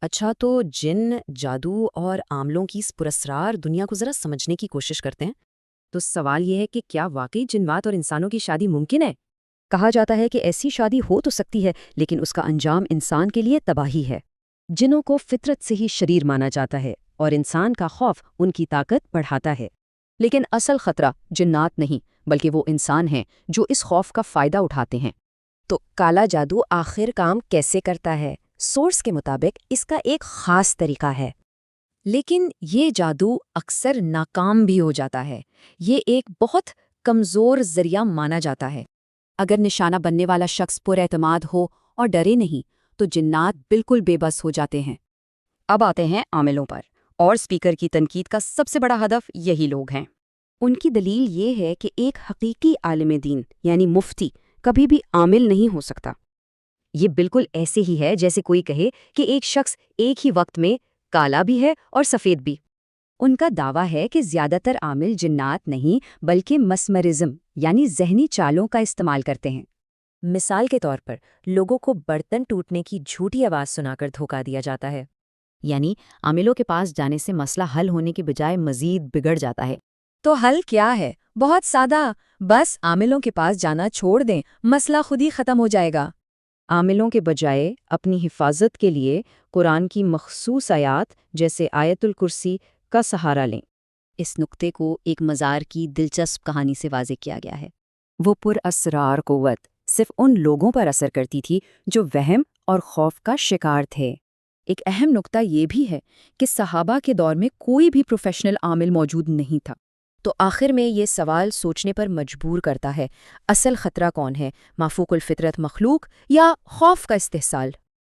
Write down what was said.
اچھا، تو جن، جادو اور عاملوں کی اس پراسرار دنیا کو ذرا سمجھنے کی کوشش کرتے ہیں۔ تو سوال یہ ہے کہ کیا واقعی جنات اور انسانوں کی شادی ممکن ہے؟ کہا جاتا ہے کہ ایسی شادی ہو تو سکتی ہے، لیکن اس کا انجام انسان کے لیے تباہی ہے۔ جنوں کو فطرت سے ہی شریر مانا جاتا ہے اور انسان کا خوف ان کی طاقت بڑھاتا ہے۔ لیکن اصل خطرہ جنات نہیں، بلکہ وہ انسان ہیں جو اس خوف کا فائدہ اٹھاتے ہیں۔ تو کالا جادو آخر کام کیسے کرتا ہے؟ سورس کے مطابق اس کا ایک خاص طریقہ ہے، لیکن یہ جادو اکثر ناکام بھی ہو جاتا ہے۔ یہ ایک بہت کمزور ذریعہ مانا جاتا ہے۔ اگر نشانہ بننے والا شخص پر اعتماد ہو اور ڈرے نہیں تو جنات بالکل بے بس ہو جاتے ہیں۔ اب آتے ہیں عاملوں پر، اور اسپیکر کی تنقید کا سب سے بڑا ہدف یہی لوگ ہیں۔ ان کی دلیل یہ ہے کہ ایک حقیقی عالم دین یعنی مفتی کبھی بھی عامل نہیں ہو سکتا۔ یہ بالکل ایسے ہی ہے جیسے کوئی کہے کہ ایک شخص ایک ہی وقت میں کالا بھی ہے اور سفید بھی۔ ان کا دعویٰ ہے کہ زیادہ تر عامل جنات نہیں بلکہ مسمرزم یعنی ذہنی چالوں کا استعمال کرتے ہیں۔ مثال کے طور پر لوگوں کو برتن ٹوٹنے کی جھوٹی آواز سنا کر دھوکا دیا جاتا ہے، یعنی عاملوں کے پاس جانے سے مسئلہ حل ہونے کے بجائے مزید بگڑ جاتا ہے۔ تو حل کیا ہے؟ بہت سادہ، بس عاملوں کے پاس جانا چھوڑ دیں، مسئلہ خود ہی ختم ہو جائے گا۔ عاملوں کے بجائے اپنی حفاظت کے لیے قرآن کی مخصوص آیات جیسے آیت الکرسی کا سہارا لیں۔ اس نقطے کو ایک مزار کی دلچسپ کہانی سے واضح کیا گیا ہے۔ وہ پر اسرار قوت صرف ان لوگوں پر اثر کرتی تھی جو وہم اور خوف کا شکار تھے۔ ایک اہم نقطہ یہ بھی ہے کہ صحابہ کے دور میں کوئی بھی پروفیشنل عامل موجود نہیں تھا۔ تو آخر میں یہ سوال سوچنے پر مجبور کرتا ہے، اصل خطرہ کون ہے؟ مافوق الفطرت مخلوق یا خوف کا استحصال؟